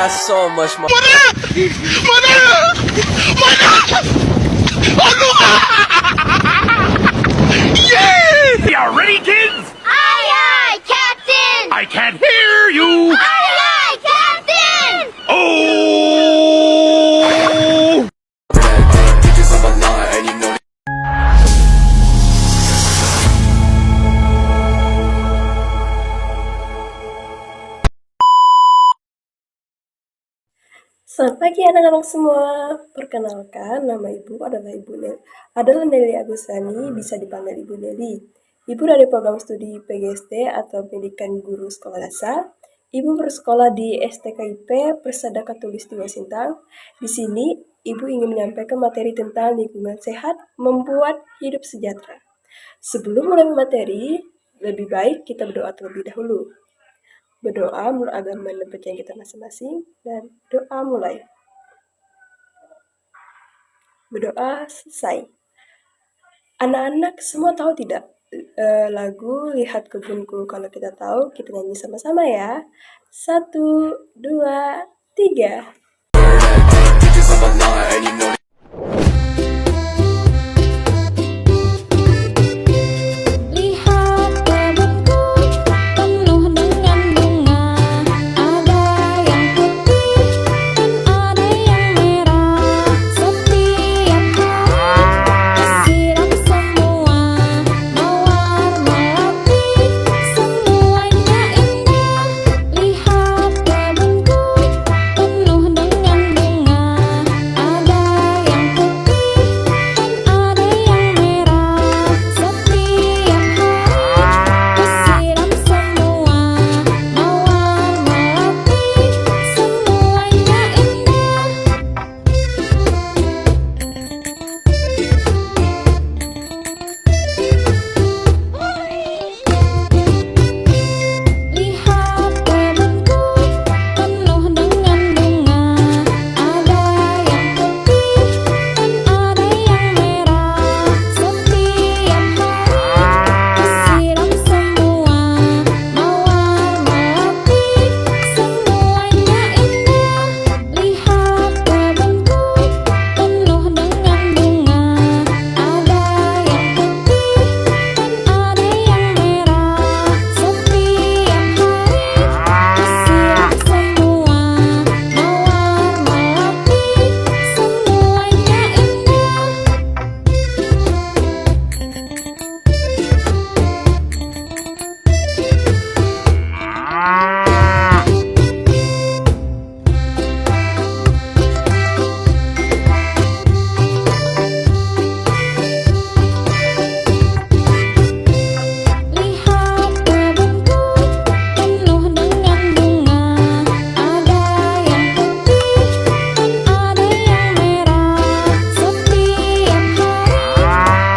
got so much more. You ready, kids? Aye, aye, Captain! I can't hear you. Aye, aye, Captain! Oh! Selamat pagi anak-anak semua. Perkenalkan, nama Ibu adalah Nelly Agustani, bisa dipanggil Ibu Nelly. Ibu dari program studi PGSD atau Pendidikan Guru Sekolah Dasar. Ibu bersekolah di STKIP Persada Khatulistiwa Sintang. Di sini, Ibu ingin menyampaikan materi tentang lingkungan sehat membuat hidup sejahtera. Sebelum mulai materi, lebih baik kita berdoa terlebih dahulu. Berdoa menurut agama dan percayaan kita masing-masing, dan doa mulai. Berdoa selesai. Anak-anak semua tahu tidak lagu Lihat Kebunku? Kalau kita tahu, kita nyanyi sama-sama ya. 1, 2, 3. Lihat kebunku penuh dengan bunga, ada yang putih dan ada yang merah. Setiap hari disiram semua, mawar-melati, semuanya indah. Lihat kebunku penuh dengan bunga, ada yang putih dan ada yang merah. Setiap hari disiram semua, mawar-melati, semuanya indah. Lihat kebunku penuh dengan bunga, ada yang putih dan ada yang merah. Setiap hari disiram semua, mawar-melati, semuanya indah. Lihat kebunku penuh dengan bunga, ada yang putih dan ada yang merah. Setiap hari disiram semua, mawar-melati, semuanya indah. Lihat kebunku penuh dengan bunga, ada yang putih dan ada yang merah.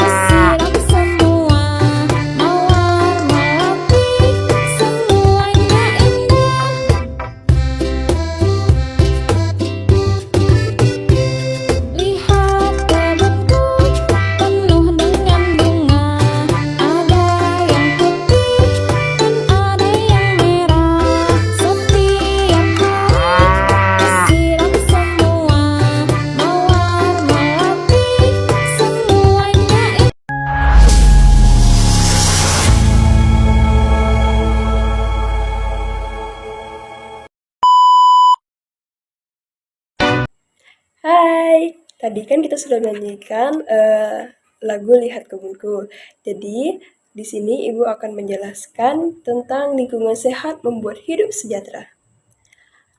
Setiap hari disiram semua, mawar-melati, semuanya indah. Lihat kebunku penuh dengan bunga, ada yang putih dan ada yang merah. Setiap hari disiram semua, mawar-melati, semuanya indah. Hai, tadi kan kita sudah menyanyikan lagu Lihat Kebunku. Jadi, di sini Ibu akan menjelaskan tentang lingkungan sehat membuat hidup sejahtera.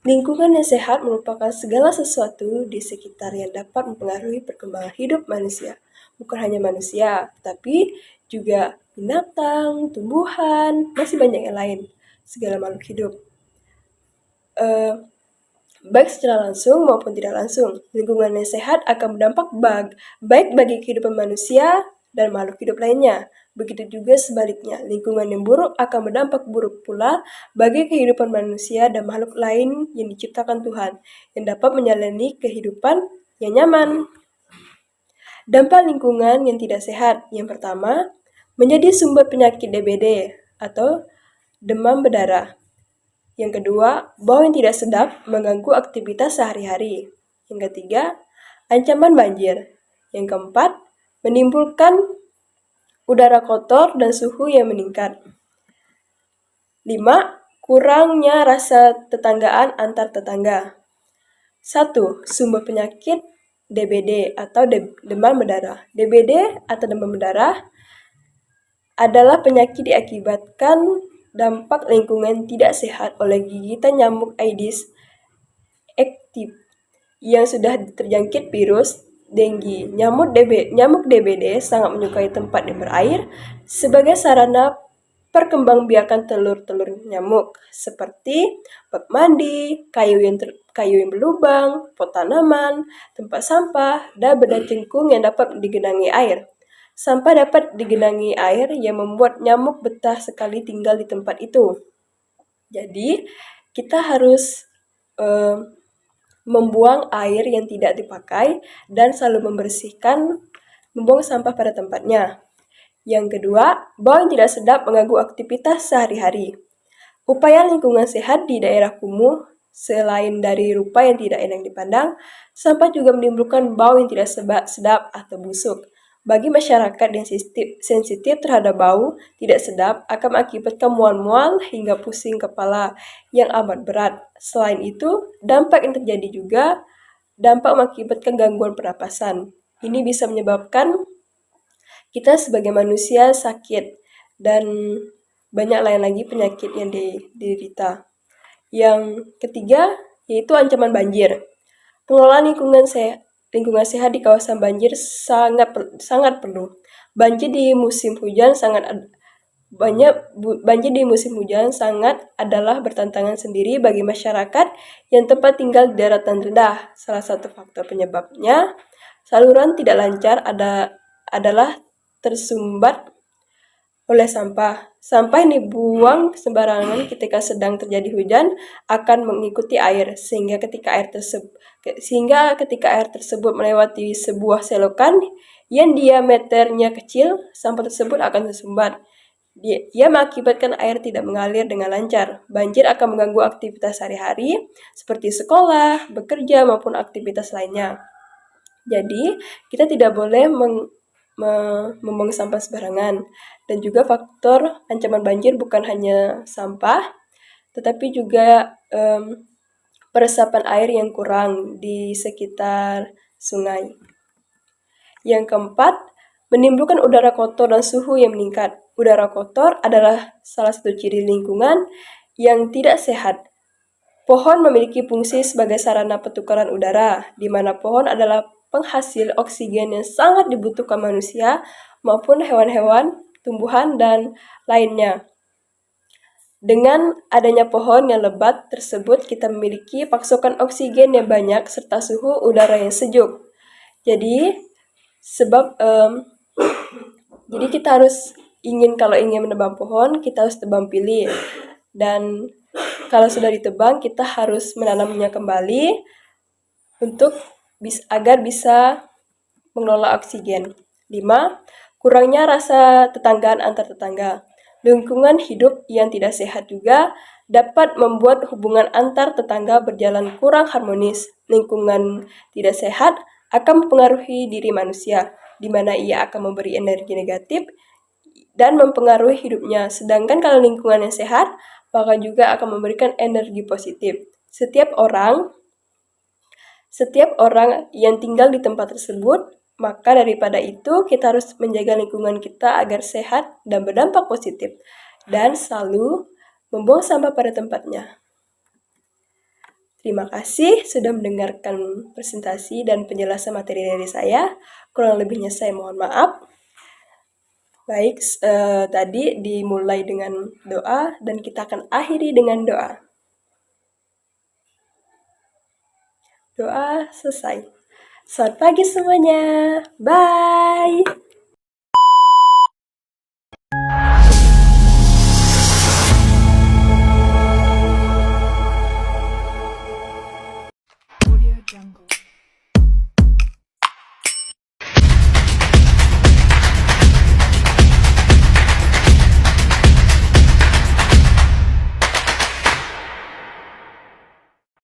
Lingkungan yang sehat merupakan segala sesuatu di sekitar yang dapat mempengaruhi perkembangan hidup manusia. Bukan hanya manusia, tapi juga binatang, tumbuhan, masih banyak yang lain, segala makhluk hidup. Baik secara langsung maupun tidak langsung, lingkungan yang sehat akan berdampak baik bagi kehidupan manusia dan makhluk hidup lainnya. Begitu juga sebaliknya, lingkungan yang buruk akan berdampak buruk pula bagi kehidupan manusia dan makhluk lain yang diciptakan Tuhan, yang dapat menjalani kehidupan yang nyaman. Dampak lingkungan yang tidak sehat. Yang pertama, menjadi sumber penyakit DBD atau demam berdarah. Yang kedua, bau yang tidak sedap mengganggu aktivitas sehari-hari. Yang ketiga, ancaman banjir. Yang keempat, menimbulkan udara kotor dan suhu yang meningkat. 5. Kurangnya rasa tetanggaan antar tetangga. 1. Sumber penyakit DBD atau demam berdarah. DBD atau demam berdarah adalah penyakit diakibatkan dampak lingkungan tidak sehat oleh gigitan nyamuk Aedes aegypti yang sudah terjangkit virus dengue. Nyamuk DBD sangat menyukai tempat yang berair sebagai sarana perkembangbiakan telur-telur nyamuk seperti bak mandi, kayu yang berlubang, pot tanaman, tempat sampah, dan benda cengkung yang dapat digenangi air. Sampah dapat digenangi air yang membuat nyamuk betah sekali tinggal di tempat itu. Jadi, kita harus membuang air yang tidak dipakai dan selalu membuang sampah pada tempatnya. Yang kedua, bau yang tidak sedap mengganggu aktivitas sehari-hari. Upaya lingkungan sehat di daerah kumuh, selain dari rupa yang tidak enak dipandang, sampah juga menimbulkan bau yang tidak sedap atau busuk. Bagi masyarakat yang sensitif terhadap bau tidak sedap akan mengakibatkan mual-mual hingga pusing kepala yang amat berat. Selain itu, dampak yang terjadi juga dampak mengakibatkan gangguan pernapasan. Ini bisa menyebabkan kita sebagai manusia sakit dan banyak lain lagi penyakit yang diderita. Yang ketiga yaitu ancaman banjir. Pengelolaan lingkungan sehat di kawasan banjir sangat perlu. Banjir di musim hujan sangat adalah bertantangan sendiri bagi masyarakat yang tempat tinggal di daratan rendah. Salah satu faktor penyebabnya saluran tidak lancar adalah tersumbat oleh sampah. Sampah yang dibuang sembarangan ketika sedang terjadi hujan akan mengikuti air, sehingga ketika air tersebut melewati sebuah selokan yang diameternya kecil, sampah tersebut akan tersumbat. Ia mengakibatkan air tidak mengalir dengan lancar. Banjir akan mengganggu aktivitas sehari-hari seperti sekolah, bekerja, maupun aktivitas lainnya. Jadi, kita tidak boleh membuang sampah sembarangan. Dan juga faktor ancaman banjir bukan hanya sampah, tetapi juga peresapan air yang kurang di sekitar sungai. Yang keempat, menimbulkan udara kotor dan suhu yang meningkat. Udara kotor adalah salah satu ciri lingkungan yang tidak sehat. Pohon memiliki fungsi sebagai sarana pertukaran udara, di mana pohon adalah penghasil oksigen yang sangat dibutuhkan manusia maupun hewan-hewan, tumbuhan, dan lainnya. Dengan adanya pohon yang lebat tersebut, kita memiliki pasokan oksigen yang banyak serta suhu udara yang sejuk. Jadi kita harus kalau ingin menebang pohon, kita harus tebang pilih. Dan kalau sudah ditebang, kita harus menanamnya kembali agar bisa mengelola oksigen. 5. Kurangnya rasa tetanggaan antar tetangga. Lingkungan hidup yang tidak sehat juga dapat membuat hubungan antar tetangga berjalan kurang harmonis. Lingkungan tidak sehat akan mempengaruhi diri manusia, di mana ia akan memberi energi negatif dan mempengaruhi hidupnya. Sedangkan kalau lingkungan yang sehat, maka juga akan memberikan energi positif. Setiap orang yang tinggal di tempat tersebut, maka daripada itu kita harus menjaga lingkungan kita agar sehat dan berdampak positif, dan selalu membuang sampah pada tempatnya. Terima kasih sudah mendengarkan presentasi dan penjelasan materi dari saya. Kurang lebihnya saya mohon maaf. Baik, tadi dimulai dengan doa dan kita akan akhiri dengan doa. Doa selesai. Selamat pagi semuanya. Bye.